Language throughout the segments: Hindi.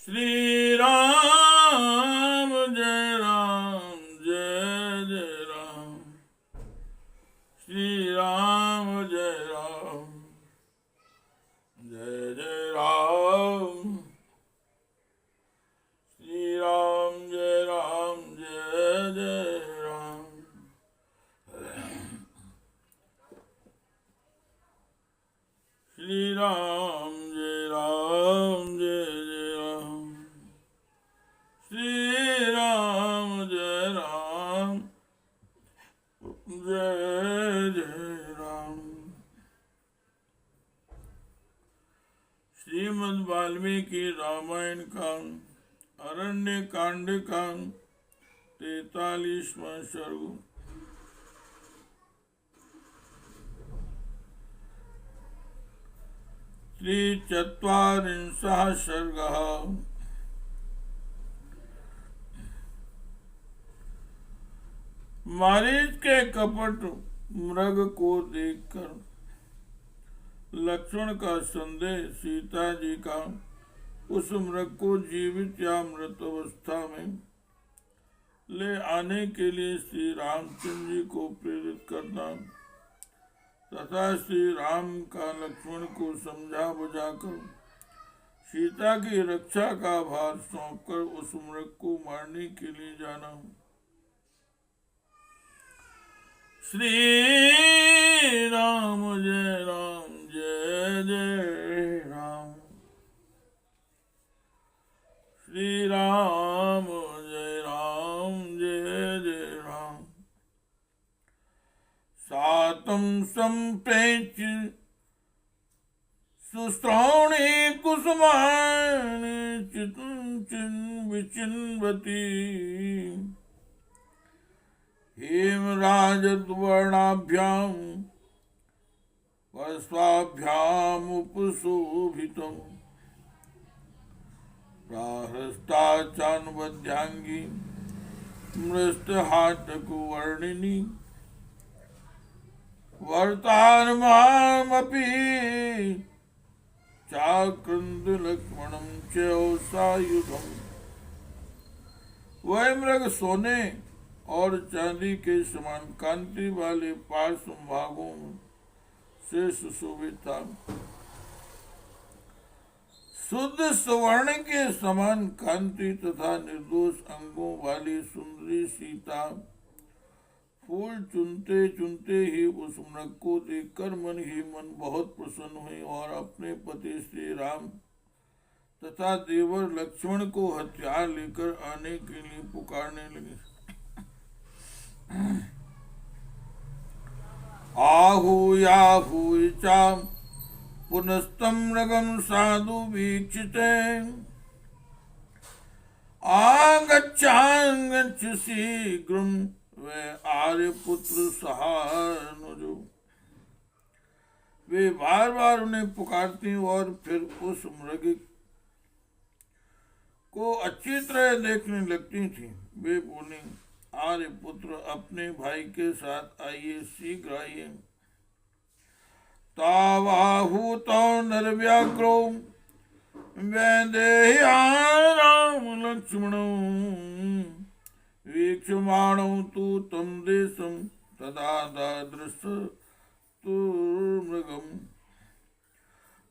श्री राम जय राम जय जय राम। श्री राम जय राम जय जय राम। श्री राम जय राम जय जय राम। श्री राम जय राम जय जय राम। श्री राम जय राम जय जय राम। श्रीमद् वाल्मीकि रामायण का अरण्य कांड का 43वां सर्ग। श्री 44वां सर्ग। मारीच के कपट मृग को देखकर लक्ष्मण का संदेह सीता जी का उस मृग को जीवित या मृत अवस्था में ले आने के लिए श्री रामचंद्र जी को प्रेरित करना तथा श्री राम का लक्ष्मण को समझा बुझाकर सीता की रक्षा का भार सौंपकर उस मृग को मारने के लिए जाना। श्री राम जय राम जय जय राम। श्री राम जय राम जय जय राम। सातं संप्रेक्ष्य सुश्रावणे कुसुमानि विचिन्वती हेमराजद्वर्णाभ्यां वस्वाभ्यामुपशोभितं प्राहृष्टा चान्वध्याङ्गी मृष्टहाटकवर्णिनी वर्तारमामपि चाक्रन्दलक्ष्मणं च सायुधम्। वह मृग सोने और चांदी के समान कांति वाले पार्श्व भागों से सुशोभित था। शुद्ध स्वर्ण के समान कांति तथा निर्दोष अंगों वाली सुंदरी सीता फूल चुनते चुनते ही उस मृग को देखकर मन ही मन बहुत प्रसन्न हुई और अपने पति श्री राम तथा देवर लक्ष्मण को हथियार लेकर आने के लिए पुकारने लगे। आहूयाहूय च पुनस्तं मृगं साधु वीक्षिते आगच्छागच्छ शीघ्रं वे आर्यपुत्र सहानुजो। वे बार बार उन्हें पुकारती और फिर उस मृग को अच्छी तरह देखने लगती थी। वे बोली, आर्यपुत्र अपने भाई के साथ आइए, शीघ्र आइए। तावाहूतो नरव्याघ्रो वैदेह्यां राम लक्ष्मणो वीक्षमाणो तु तं देशं तदा दृष्टुर्मृगम्।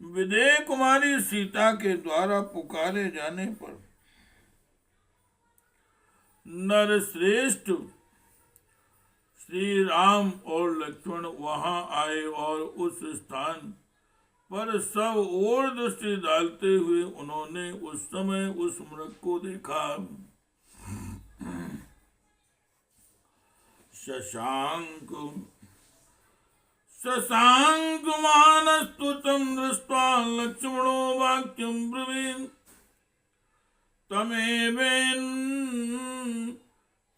विदेह कुमारी सीता के द्वारा पुकारे जाने पर नरश्रेष्ठ श्री राम और लक्ष्मण वहां आए और उस स्थान पर सब ओर दृष्टि डालते हुए उन्होंने उस समय उस मृग को देखा। शशांक मानस्तुतं दृष्ट्वा लक्ष्मणो वाक्यं ब्रवीत्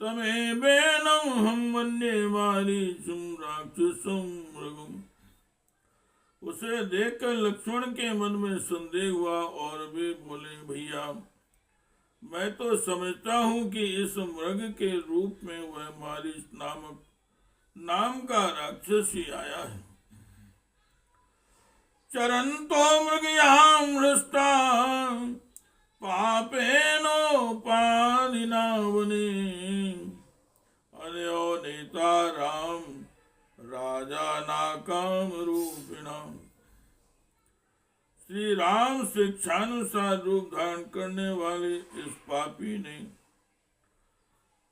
तमेवेनं मन्ये मारीचं राक्षसं मृगम्। उसे देखकर लक्ष्मण के मन में संदेह हुआ और वे बोले, भैया मैं तो समझता हूँ कि इस मृग के रूप में वह मारीच नाम का राक्षस ही आया है। चरन्तो मृगयां हृष्टा पापेनोपाधिना वने अनयो नेता राम राजा नाकाम रूपिणा। श्री राम शिक्षानुसार रूप धारण करने वाले इस पापी ने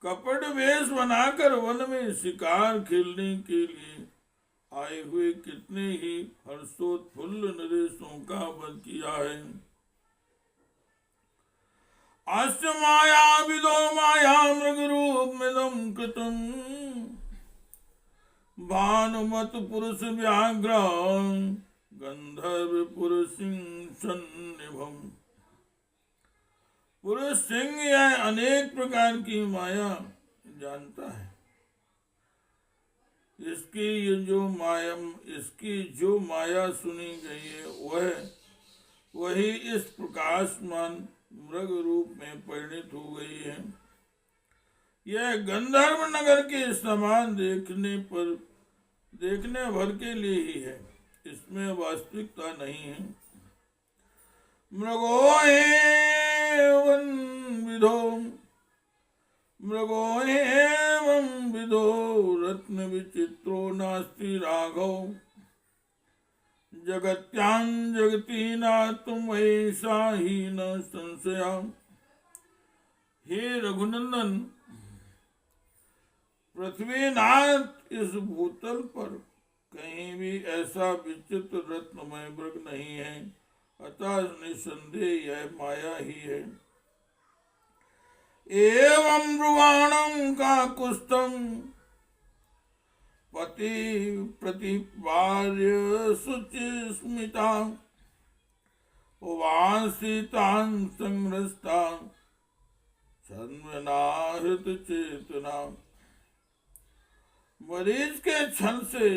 कपट वेश बनाकर वन में शिकार खेलने के लिए आए हुए कितने ही हर्षोत्फुल्ल नरेशों का वध किया है। अस्य माया विदो माया मृग रूप मिदम कृतम भानुमत पुरुष व्याघ्र गंधर्व पुरुषिंग सन्निभम। पुरुष सिंह यह अनेक प्रकार की माया जानता है। इसकी जो माया सुनी गई है वही इस प्रकाशमान मृग रूप में परिणित हो गई है। यह गंधर्व नगर के समान देखने भर के लिए ही है, इसमें वास्तविकता नहीं है। मृगो एवं विदो रत्न विचित्रो नास्ति राघव जगत्यां जगती नातुम ऐसा ही न संशया। हे रघुनंदन, पृथ्वीनाथ इस भूतल पर कहीं भी ऐसा विचित्र रत्नमय मृग नहीं है, अतः निसंदेह यह माया ही है। एवं ब्रुवाणं काकुत्स्थं पति प्रतिपार्य शुचिस्मिता उवासितां संहृष्टा छन्वनाहृत चेतना। मरीज के छल से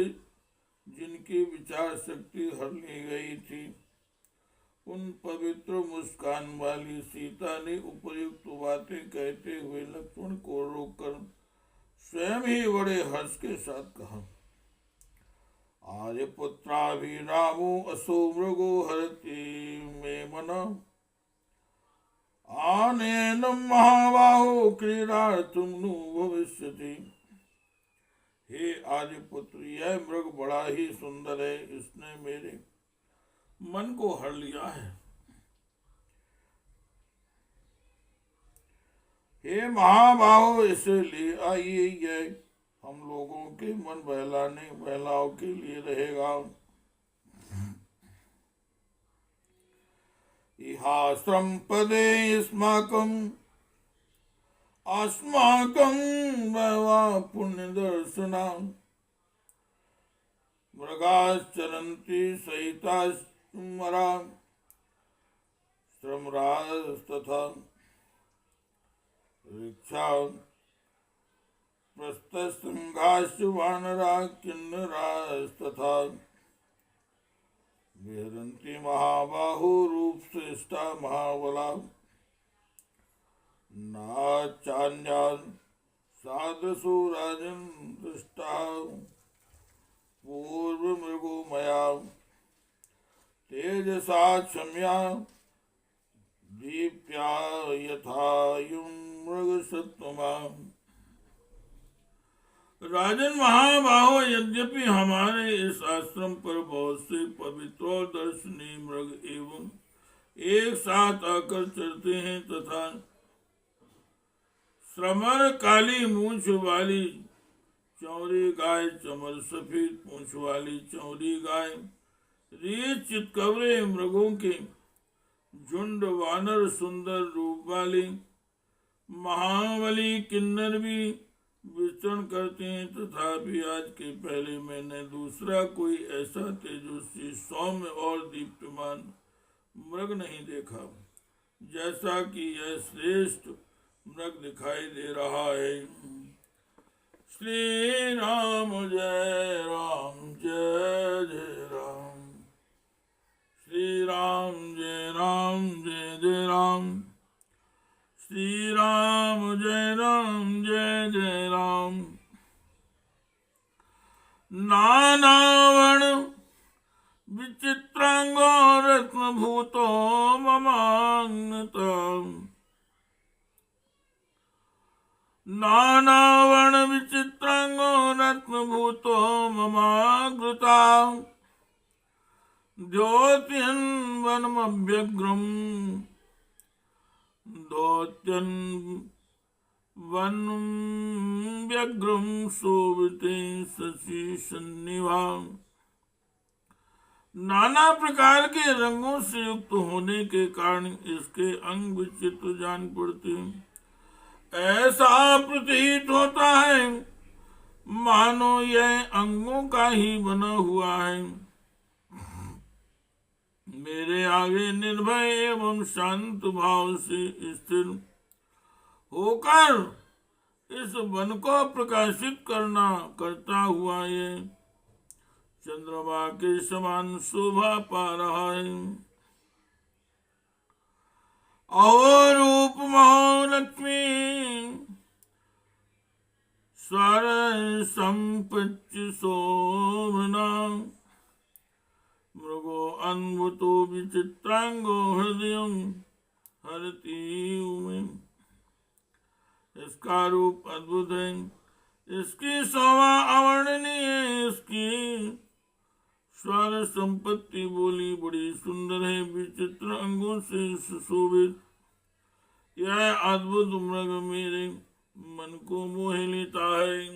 जिनकी विचार शक्ति हर ली गई थी, उन पवित्र मुस्कान वाली सीता ने उपर्युक्त बातें कहते हुए लक्ष्मण को रोककर स्वयं ही बड़े हर्ष के साथ कहा, आर्यपुत्राभिरामो असो मृगो हरति मे मना आनेनं महाबाहो क्रीडार्थं नु भविष्यति। हे आर्यपुत्र, यह मृग बड़ा ही सुंदर है, इसने मेरे मन को हर लिया है। हे महाबाहो, इसे ले आइए, यह हम लोगों के मन बहलाव के लिए रहेगा। इहाश्रम पदे अस्माकं बहवा पुण्य दर्शना मृगाश्चरन्ति सहिता स्मरा श्रमरास्तथा ऋक्षा प्रस्थशृंगाश्च वानरा किन्नरास्तथा विहरन्ति महाबाहो रूप श्रेष्ठा महाबला नाचान्यान् सादृशो राजन् दृष्टा पूर्व मृगो मया तेजसा क्षम्या दीप्या यथायुं मृग सत्तमा। राजन महाबाहो, यद्यपि हमारे इस आश्रम पर बहुत से पवित्र और दर्शनीय मृग एवं एक साथ आकर चढ़ते हैं तथा श्रमर काली मूंछ वाली चौरी गाय, चमर सफेद पूंछ वाली चौरी गाय, रीछ चितकबरे मृगों के झुंड, वानर सुंदर रूप वाले महाबली किन्नर भी विचरण करते हैं। तथापि आज के पहले मैंने दूसरा कोई ऐसा तेजस्वी, सौम्य और दीप्यमान मृग नहीं देखा जैसा कि यह श्रेष्ठ मृग दिखाई दे रहा है। श्री राम जय राम जय जय राम, श्री राम जय राम जय जय राम, श्री राम जय राम जय जय राम। नाना वर्ण विचित्र विचित्रांगो रत्नभूतो ममान्यताम् नानावर्ण विचित्रांगो रत्नभूतो ममाग्रता द्योत्यन् वनमव्यग्रम् द्योत्यन् वनं व्यग्रं शोभिते शशि सन्निभाम्। नाना प्रकार के रंगों से युक्त होने के कारण इसके अंग विचित्र जान पड़ते हैं। ऐसा प्रतीत होता है मानो यह अंगों का ही बना हुआ है। मेरे आगे निर्भय एवं शांत भाव से स्थिर होकर इस वन को प्रकाशित करता हुआ ये चंद्रमा के समान शोभा पा रहा है। और रूप महालक्ष्मी स्वर संपच्च शोभना मृगो अन्वतो विचित्रांगो हृदय हरती उमे। इसका रूप अद्भुत है, इसकी शोभा अवर्णनीय है, इसकी स्वर संपत्ति बोली बड़ी सुंदर है, विचित्र अंगों से सुशोभित यह अद्भुत मृग मेरे मन को मोह लेता है।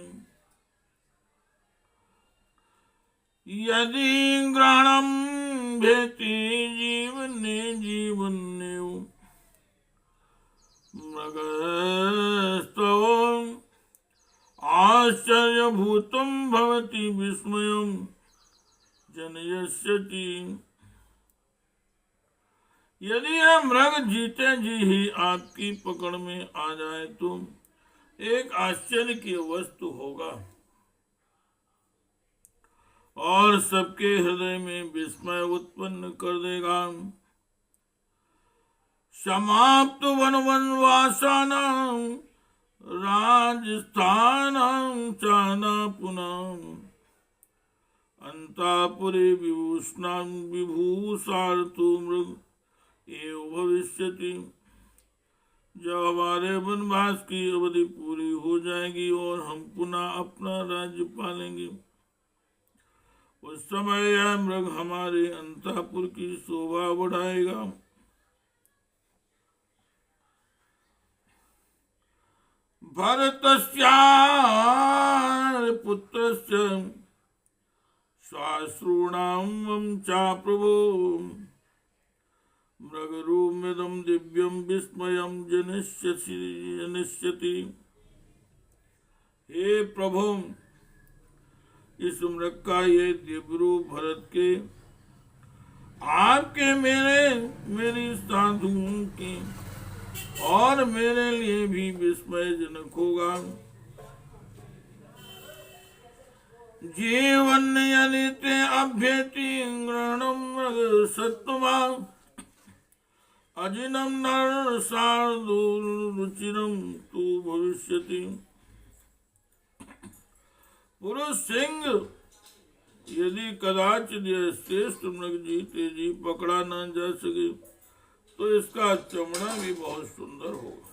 यदि ग्रहणम भेति जीवने जीवने मृगस्तव आश्चर्यभूतम भवति विस्मयम् जनयस्यति। यदि यह मृग जीते जी ही आपकी पकड़ में आ जाए तो एक आश्चर्य की वस्तु होगा और सबके हृदय में विस्मय उत्पन्न कर देगा। समाप्त वनवासानां राजस्थानां चाना पुनः अंतापुरे विभूषार्तो मृग एव भविष्यति। जब हमारे वनवास की अवधि पूरी हो जाएगी और हम पुनः अपना राज्य पालेंगे उस समय यह मृग हमारे अंतापुर की शोभा बढ़ाएगा। भरतस्य पुत्रस्य श्वाश्रूणां चा प्रभो मृगरूपमिदं दिव्यं विस्मयं जनिष्यति। हे प्रभु, इस मृग का ये दिव्य रूप भरत के आपके मेरी साधुओं के और मेरे लिए भी विस्मयजनक होगा। जीवन यदि ते अभ्येति ग्रहणं मृग सत्त्वा अजिनं नर शार्दूलरुचिरं तु भविष्यति। पुरुष सिंह यदि कदाचित यह श्रेष्ठ मृग जीते जी पकड़ा न जा सके तो इसका चमड़ा भी बहुत सुंदर होगा।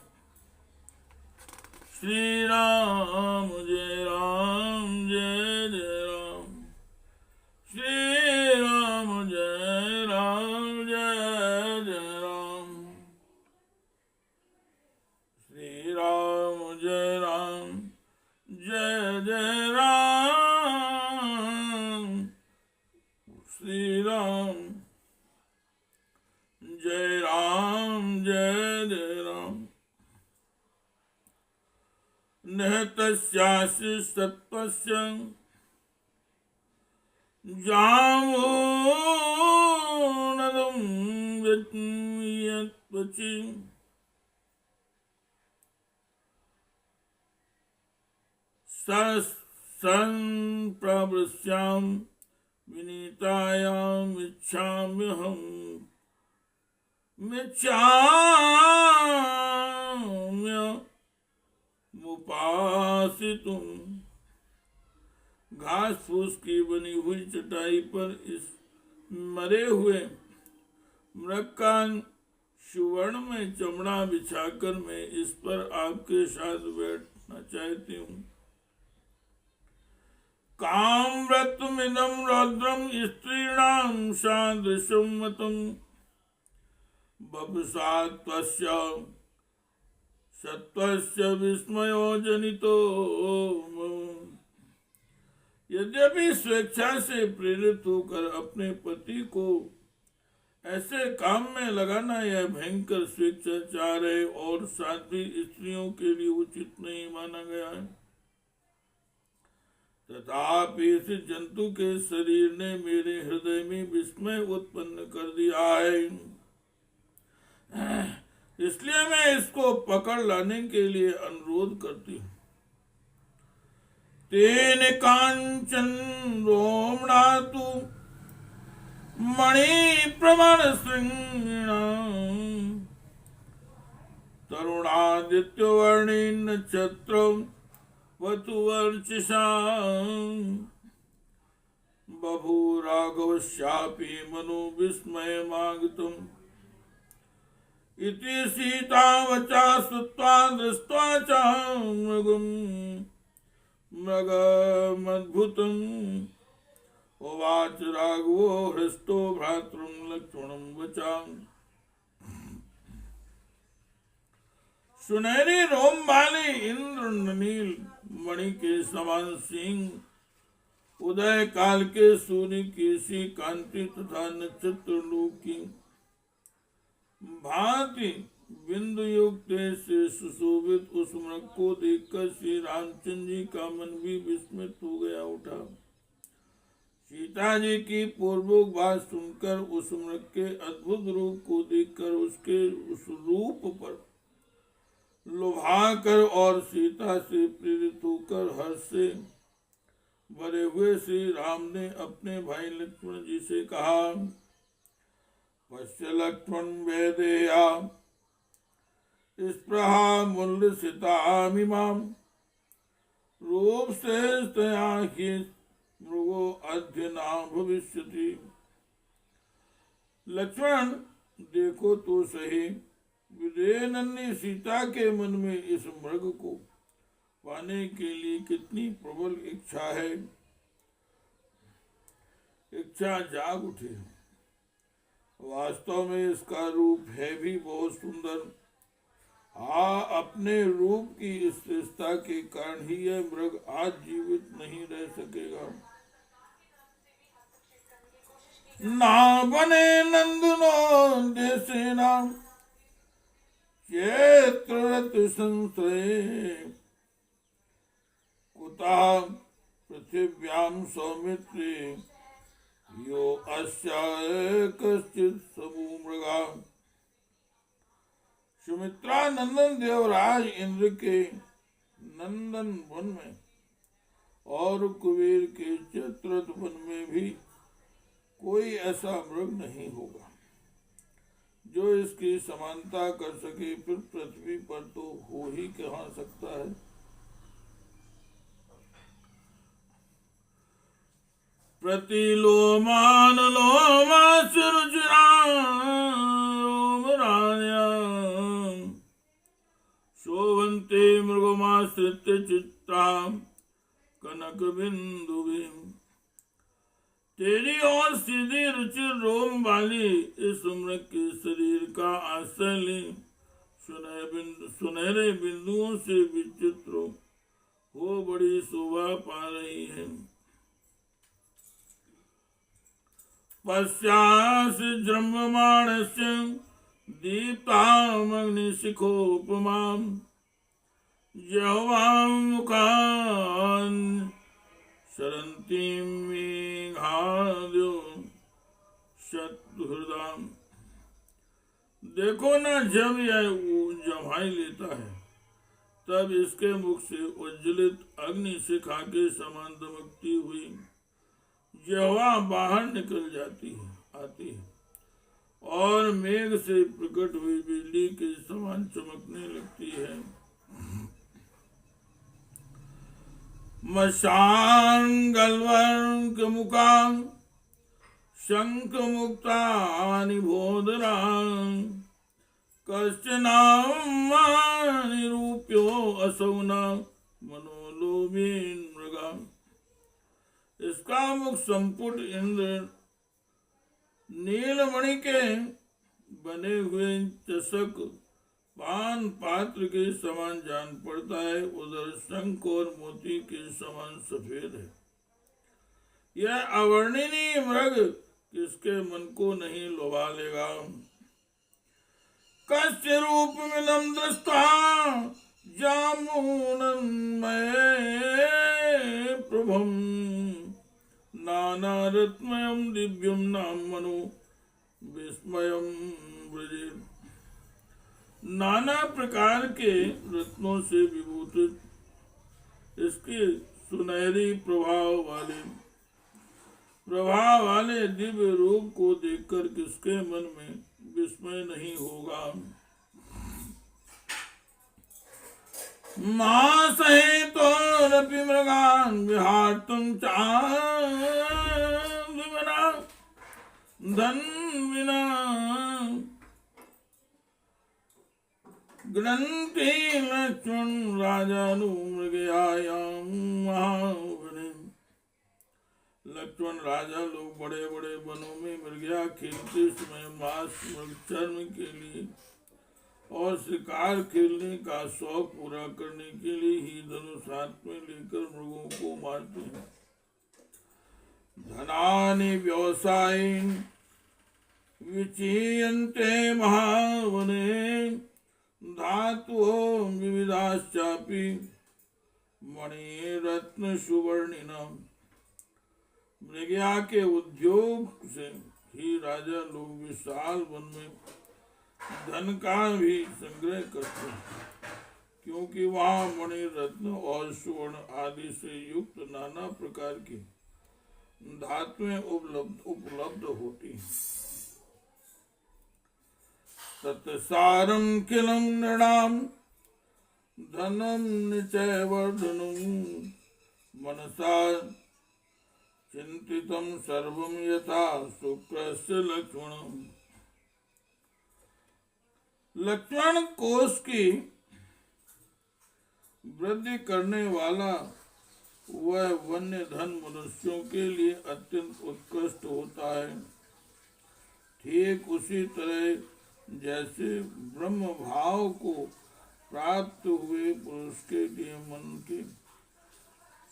श्री राम जय राम जय जय राम। श्री राम जय राम जय जय राम। श्री राम जय राम जय जय राम। श्री राम जय राम जय जय राम। निहतस्यासि सत्त्वस्य जामोनदं यत्वचि संप्रवृश्यां विनीतायाम् इच्छाम्यहम् मुपासितुं। घास फूस की बनी हुई चटाई पर इस मरे हुए मृग का सुवर्ण में चमड़ा बिछाकर मैं इस पर आपके साथ बैठना चाहती हूँ। काम व्रतमिदं रौद्रम स्त्रीणां सादृशं मतम् बपुषा त्वस्य सत्वस्य विस्मयो जनितो। यद्यपि स्वेच्छा से प्रेरित होकर अपने पति को ऐसे काम में लगाना यह भयंकर स्वेच्छाचार है और साध्वी स्त्रियों के लिए उचित नहीं माना गया है, तथापि इस जंतु के शरीर ने मेरे हृदय में विस्मय उत्पन्न कर दिया है, इसलिए मैं इसको पकड़ लाने के लिए अनुरोध करती हूँ। तेन कांचन रोमणातु मणि प्रमाण श्रृंगिणा तरुणादित्य वर्णी नक्षत्र वतुवर्चिषा बभूराघवश्यापि मनो विस्मयमागतम् इति सीता वचा श्रुत्वा दृष्ट्वा च मृगमद्भुतम् उवाच राघवो हृष्टो भ्रातृं लक्ष्मणं वचा। सुनहरी रोम वाले इंद्र नील मणि के समान सिंह उदय काल के सूर्य की सी कांति तथा नक्षत्र लोक की भांति बिंदु युक्त से सुशोभित उस मृग को देखकर श्री रामचंद्र जी का मन भी विस्मित हो गया उठा। सीता जी की पूर्वोक्त बात सुनकर उस मृग के अद्भुत रूप को देखकर उसके उस रूप पर लुभा कर और सीता से प्रेरित होकर हर्ष से भरे हुए श्री राम ने अपने भाई लक्ष्मण जी से कहा, पश्य लक्ष्मण वेदेया स्पृहा मूल्य सितामिमाम रूप से तया ही मृगो अद्य न भविष्यति। लक्ष्मण देखो तो सही, विदेहनंदी सीता के मन में इस मृग को पाने के लिए कितनी प्रबल इच्छा है। इच्छा जाग उठे। वास्तव में इसका रूप है भी बहुत सुंदर। अपने रूप की इस श्रेष्ठता के कारण ही यह मृग आज जीवित नहीं रह सकेगा। ना बने नंदनो देसेना चेत्ररथ संश्रये कुता पृथिव्याम सौमित्रे यो अस्या कश्चित् समूह मृगा। सुमित्रा नंदन देवराज इंद्र के नंदन वन में और कुबेर के चत्ररथ वन में भी कोई ऐसा मृग नहीं होगा जो इसकी समानता कर सके। फिर पृथ्वी पर तो हो ही कहाँ सकता है। प्रतिलोमान लोमासुरुचिरा रोमराया शोभन्ते मृगमाश्रित्य चित्ता कनक बिंदुभिः। तेरी और सीधी रुचि रोम वाली इस मृग के शरीर का आश्रय ले सुनहरे बिंदुओं से विचित्र हो बड़ी शोभा पा रही है। पश्यासि जृम्भमाणस्य दीप्तामग्निशिखोपमाम् जह्वां मुखान् सरन्तीं मेघाद्यो शत्रुहृदाम्। देखो ना, जब यह जमाई लेता है तब इसके मुख से उज्ज्वलित अग्नि शिखा के समान दमकती हुई जवा बाहर निकल जाती है आती है और मेघ से प्रकट हुई बिजली के समान चमकने लगती है। मशान गलवर्ग मुकाम शंख मुक्तानि बोधरा कश्चनामानि रूप्यो असौ न मनोलोभेन मृगा। इसका मुख संपुट इंद्र नीलमणि के बने हुए चषक पान पात्र के समान जान पड़ता है, उधर शंख और मोती के समान सफेद है। यह अवर्णनीय मृग किसके मन को नहीं लोभा लेगा। कस्य रूप मिलम दृष्टा जामुनन्मये प्रभम नाना रत्नमयम् दिव्यम नाम मनु विस्मयम ब्रजे। नाना प्रकार के रत्नों से विभूषित इसके सुनहरी प्रभाव वाले दिव्य रूप को देखकर किसके मन में विस्मय नहीं होगा। महासहितोरपि मृगान् विहार्तुं चान्विना धन्विना गृह्णन्ति लक्ष्मण राजानुमृगयायां महावने। लक्ष्मण राजा लोग बड़े बड़े वनों में मृगया खेलते समय मांस चर्म के लिए और शिकार खेलने का शौक पूरा करने के लिए ही धनुष हाथ में लेकर मृगों को मारते हैं। धनानि व्यवसायेन विचीयन्ते महावने धातुः विविधाश्चापि मणिरत्न सुवर्णिनम्। मृगया के उद्योग से ही राजा लोग विशाल वन में धन का भी संग्रह करते हैं, क्योंकि वहाँ मणि रत्न और सुवर्ण आदि से युक्त नाना प्रकार की धातुएं उपलब्ध होती हैं। तत्सारं किलं नृणां धनं निचयवर्धनं मनसा चिंतितं सर्वं यथा शुक्रस्य लक्ष्मणम्। लक्ष्मण कोश की वृद्धि करने वाला वह वन्य धन मनुष्यों के लिए अत्यंत उत्कृष्ट होता है। ठीक उसी तरह जैसे ब्रह्म भाव को प्राप्त हुए पुरुष के लिए मन के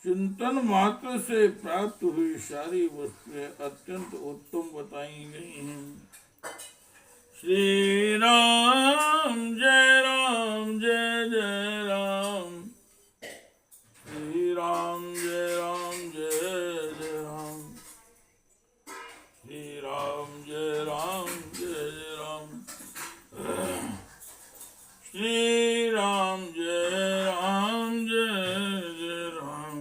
चिंतन मात्र से प्राप्त हुई सारी वस्तुएं अत्यंत उत्तम बताई गई हैं। श्री राम जय जय राम, श्री राम जय जय राम, श्री राम जय जय राम, श्री राम जय जय राम,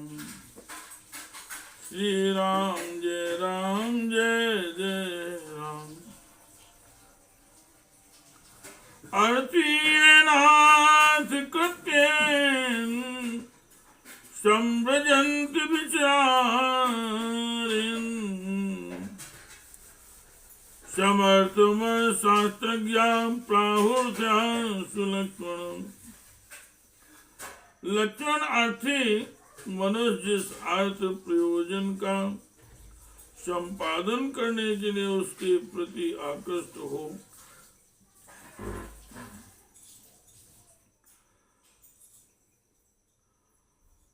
श्री राम जय जय राम। अर्चीनाथ कृत्येन संव्रजन्ति विचारेन् समर्थम शास्त्रज्ञां प्राहुर्ध्यां सुलक्ष्मणम्। लक्ष्मण अर्थी मनुष्य जिस अर्थ प्रयोजन का संपादन करने के लिए उसके प्रति आकृष्ट हो,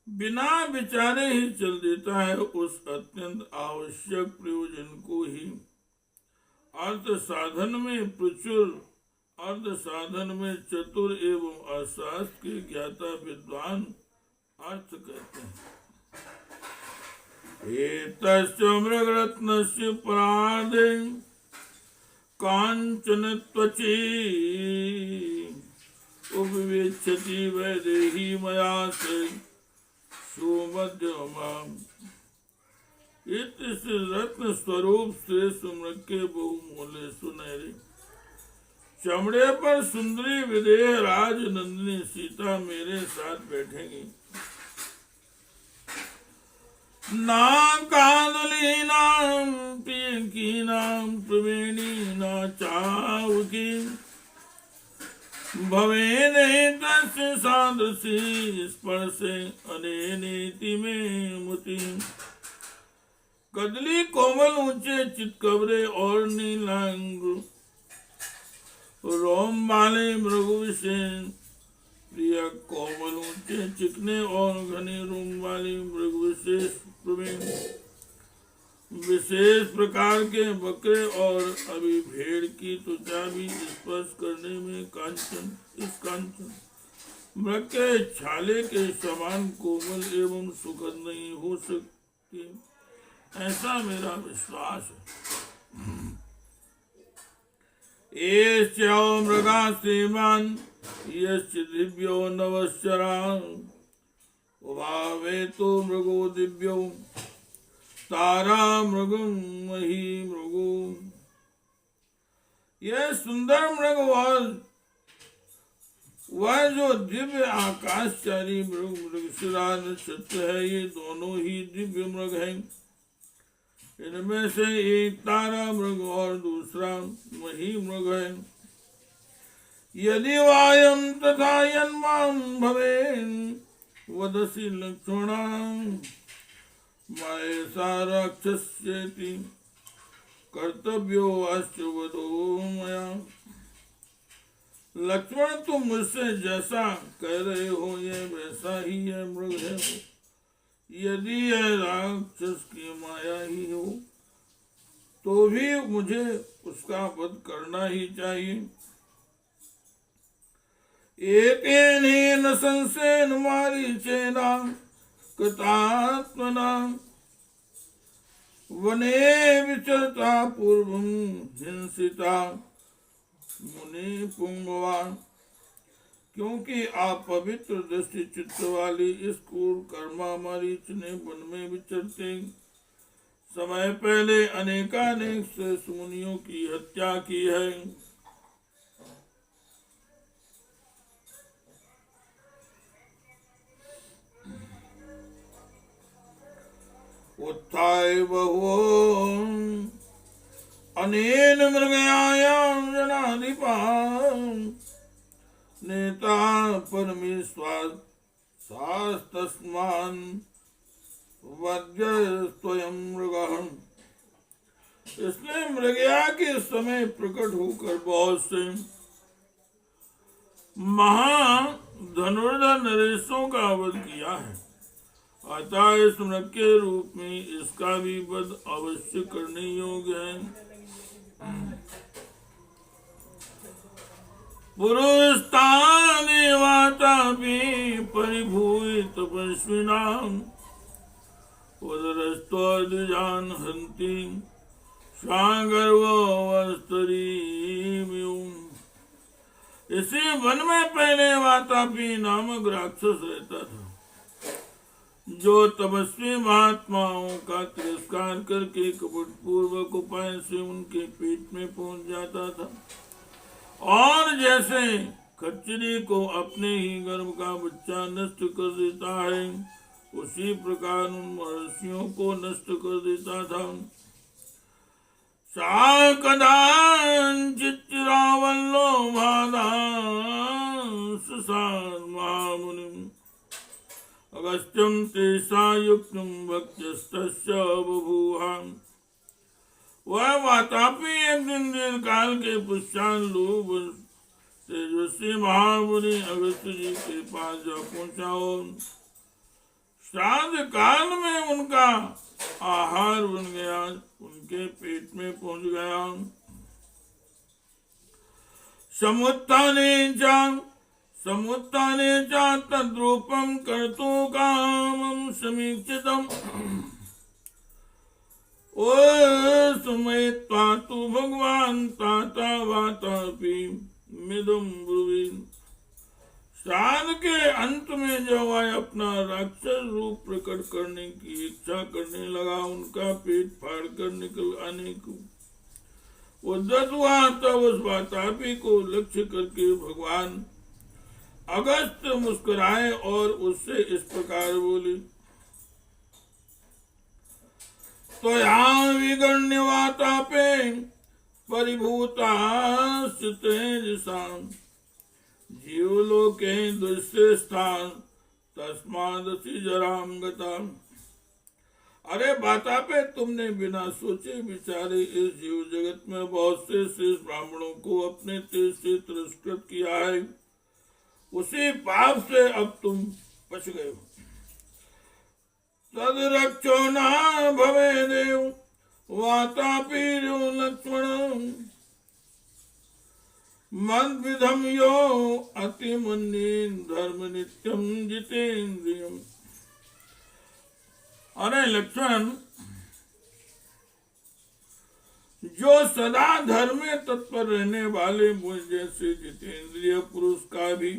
बिना विचारे ही चल देता है, उस अत्यंत आवश्यक प्रयोजन को ही अर्थ साधन में प्रचुर, अर्थ साधन में चतुर एवं अशास्त्र के ज्ञाता विद्वान अर्थ कहते हैं। एतस्य मृगरत्नस्य परार्धे कांचन त्वचि उपवेक्षति वैदेही मया से सुमध्यमाम्। इस रत्न स्वरूप श्रेष्ठ मृग के बहुमूल्य सुनहरे चमड़े पर सुंदरी विदेह राज नंदिनी सीता मेरे साथ बैठेंगी। ना कादलीनां प्रियकीनां प्रवीणी ना चावकी भवेने तस्य सादृशी स्पर्शे अनेनेति में मुति। कदली कोमल ऊंचे चितकबरे और नीलांग रोम वाले मृगु विशेष प्रिय कोमल ऊंचे चिकने और घने रोम वाले मृगु विशेष प्रवीण विशेष प्रकार के बकरे और अभी भेड़ की त्वचा भी स्पर्श करने में कांचन इस कांचन मृग के छाले के समान कोमल एवं सुखद नहीं हो सकती, ऐसा मेरा विश्वास है। एष्यो मृगा श्रीमान यश्च दिव्यो नवश्चरा उभावे तो मृगो दिव्यो तारा मृगम मही मृगो। यह सुंदर मृग वह जो दिव्य आकाशचारी मृग मृगशिरा नक्षत्र है, ये दोनों ही दिव्य मृग हैं। इनमें से एक तारा मृग और दूसरा मही मृग है। यदि वायम तथा यन्मां भवेन् वदसि लक्ष्मणा मायसा राक्षस्येति कर्तव्यो अस्य वदो मया। लक्ष्मण तुम मुझसे जैसा कह रहे हो ये वैसा ही यह मृग है। यदि यह राक्षस की माया ही हो तो भी मुझे उसका वध करना ही चाहिए। एकेन संसेन मारीचेना कृतात्मना वने विचरता पूर्वं हिंसिता मुनि पुंगवान। क्योंकि आप पवित्र दृष्टि चित्त वाली इस क्रूर कर्मा मारीच ने वन में विचरते समय पहले अनेकानेक श्रेष्ठ मुनियों की हत्या की है। उत्थाय बहवो अनेन मृगयायां जनाधिपा नेता परमेश्वर शास्तस्मान् वध्यस्त्वयं मृगः। इसने मृगया के समय प्रकट होकर बहुत से महाधनुर्धर नरेशों का वध किया है, अतः इस मृग के रूप में इसका भी वध अवश्य करने योग्य है। पुरुस्तानेवातापि परिभूय तपस्विनां उदरस्त्वद्विजान् हन्ति स्वागर्वस्तरीम्युम्। इसी वन में पहले वातापी नामक राक्षस रहता था, जो तपस्वी महात्माओं का तिरस्कार करके कपट पूर्वक उपाय से उनके पेट में पहुंच जाता था, और जैसे खच्चरी को अपने ही गर्भ का बच्चा नष्ट कर देता है, उसी प्रकार उन महर्षियों को नष्ट कर देता था। साकदाचिरावल्लो महामुनिम् अगस्त्यं तेषा युक्तं भक्त्यस्तस्य बभूव। वह वातापी एक दिन दीर्घ काल के पश्चात लोभ तेजस्वी महामुनि अगस्त्य जी के पास जा पहुंचा और श्राद्ध काल में उनका आहार बन गया, उनके पेट में पहुंच गया। समुत्थाने च तद्रूपं कर्तुं कामं समीक्षितम्। ओ समय तु भगवान ताता वातापि मिदुं ब्रुवीन्। श्राद्ध के अंत में जब वह अपना राक्षस रूप प्रकट करने की इच्छा करने लगा, उनका पेट फाड़ कर निकल आने को उद्यत हुआ, तब उस वातापी को लक्ष्य करके भगवान अगस्त्य मुस्कुराए और उससे इस प्रकार बोले, त्वया विगण्य वातापे परिभूताश्च तेजसां जीवलोके दुष्टेष्टान् तस्मादसि जरां गता। अरे वातापे, तुमने बिना सोचे विचारे इस जीव जगत में बहुत से श्रेष्ठ ब्राह्मणों को अपने तेज से तिरस्कृत किया है। उसी पाप से अब तुम बच गए हो। तद रक्षो न भवे देव वातापी लक्ष्मण मद विधम यो अतिमन्ये धर्म नित्यम जितेन्द्रियम। अरे लक्ष्मण, जो सदा धर्म में तत्पर रहने वाले मुझ जैसे जितेंद्रिय पुरुष का भी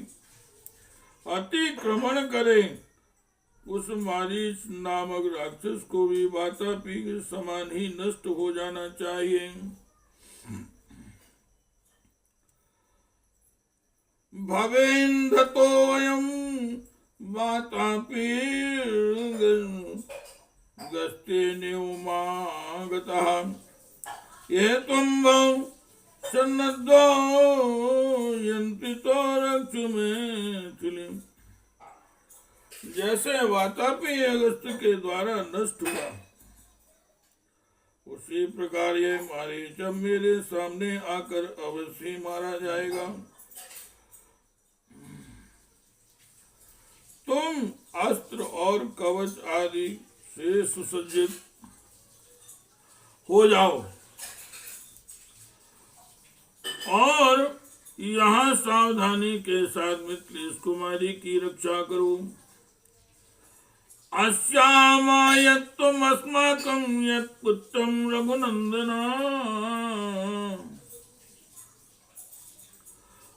अतिक्रमण करे, उस मारीच नामक राक्षस को भी वातापी के समान ही नष्ट हो जाना चाहिए। भवेन्द्रतो अयं वातापी गस्ते न्यूमागतः ये तुम सन्नद्धो यन्ति तो रक्षु मैथिलीम्। जैसे वातापी अगस्त के द्वारा नष्ट हुआ, उसी प्रकार ये मारीच मेरे सामने आकर अवश्य मारा जाएगा। तुम अस्त्र और कवच आदि से सुसज्जित हो जाओ और यहाँ सावधानी के साथ मिथिलेश कुमारी की रक्षा करो। अस्यामा यत्तुम अस्माकं यत्पुत्रं रघुनंदना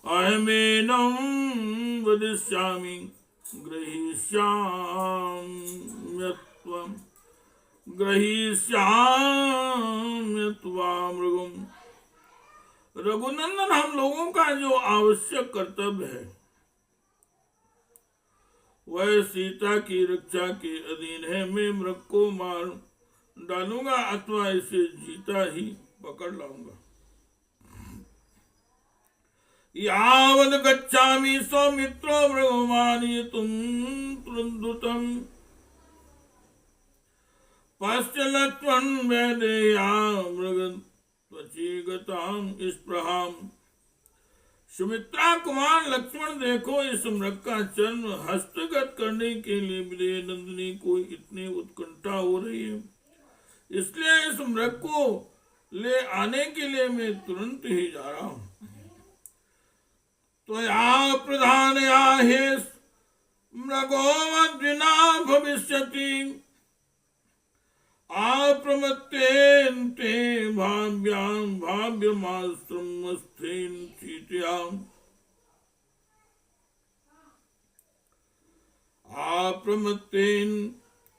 अहमेनं वदिष्यामि ग्रहीष्याम्यत्वा मृगम्। रघुनंदन, हम लोगों का जो आवश्यक कर्तव्य है वह सीता की रक्षा के अधीन है। मैं मृग को मार डालूंगा अथवा इसे जीता ही पकड़ लाऊंगा। यावद गच्छामि सौमित्रो मृगमानयितुं प्रद्युतं पश्च लक्ष्मण वैदेया मृगत्वचीगतां स्पृहाम्। सुमित्रा कुमार लक्ष्मण, देखो इस मृग का जन्म हस्तगत करने के लिए मेरे नंदिनी को इतनी उत्कंठा हो रही है, इसलिए इस मृग को ले आने के लिए मैं तुरंत ही जा रहा हूँ। त्वया प्रधानया हेष मृगो वज्रिना भविष्यति आप्रमत्तेन ते भाव्यां भाव्यमास्त्रं स्थेन चीत्याम्। आप्रमत्तेन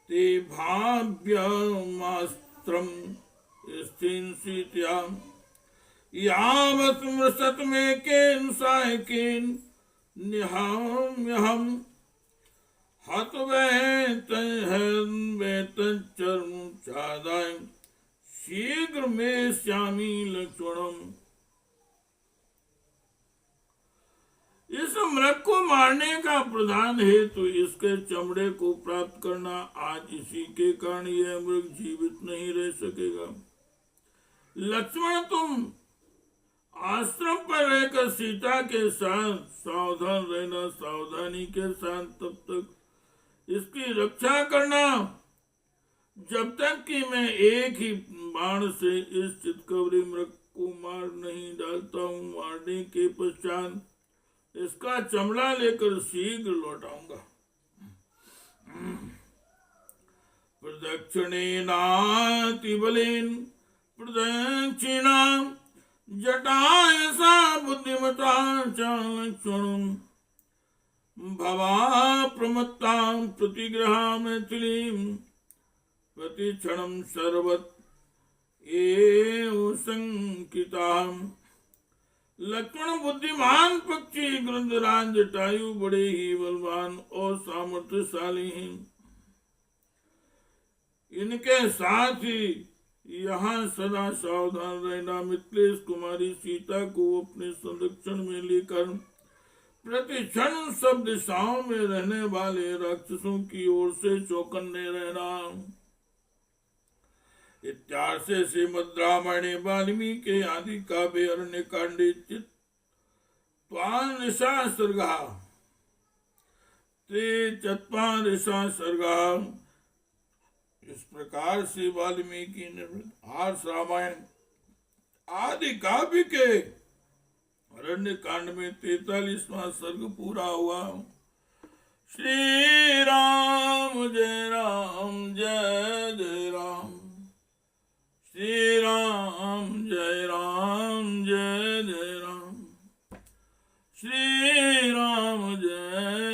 ते भाव्यमास्त्रं स्थेन चीत्याम्। यावत् मृषतमेकेन सायकेन निहम्यहम् हतवैतच्चर्म चादाय शीघ्र में श्यामी लक्ष्मणम। इस मृग को मारने का प्रधान हेतु इसके चमड़े को प्राप्त करना। आज इसी के कारण यह मृग जीवित नहीं रह सकेगा। लक्ष्मण, तुम आश्रम पर रहकर सीता के साथ सावधान रहना, सावधानी के साथ तब तक इसकी रक्षा करना जब तक कि मैं एक ही बाण से इस चितकबरी मृग को मार नहीं डालता हूँ। मारने के पश्चात इसका चमड़ा लेकर शीघ्र लौटाऊंगा। प्रदक्षिणेनातिबलेन प्रदक्षिणा जटाय सा बुद्धिमता च लक्ष्मणम् भवा प्रमत्तां प्रतिग्रहा मैथिलीं प्रतिक्षणं सर्वत एव संकिताम्। लक्ष्मण बुद्धिमान पक्षी गृधराज जटायु बड़े ही बलवान और सामर्थ्यशाली हैं। इनके साथ ही यहाँ सदा सावधान रहना। मिथिलेश कुमारी सीता को अपने संरक्षण में लेकर प्रति क्षण सब दिशाओं में रहने वाले राक्षसों की ओर से चौकन्ने रहना। इत्यार्षे श्रीमद् रामायणे वाल्मीकि आदि काव्ये अरण्य कांडे चत्वारिंशा सर्गा ते चत्वारिंशा सर्गा। इस प्रकार से वाल्मीकि ने आर्ष रामायण आदि काव्य के अरण्य कांड में 43वां सर्ग पूरा हुआ। श्री राम जय जय राम, श्री राम जय जय राम, श्री राम जय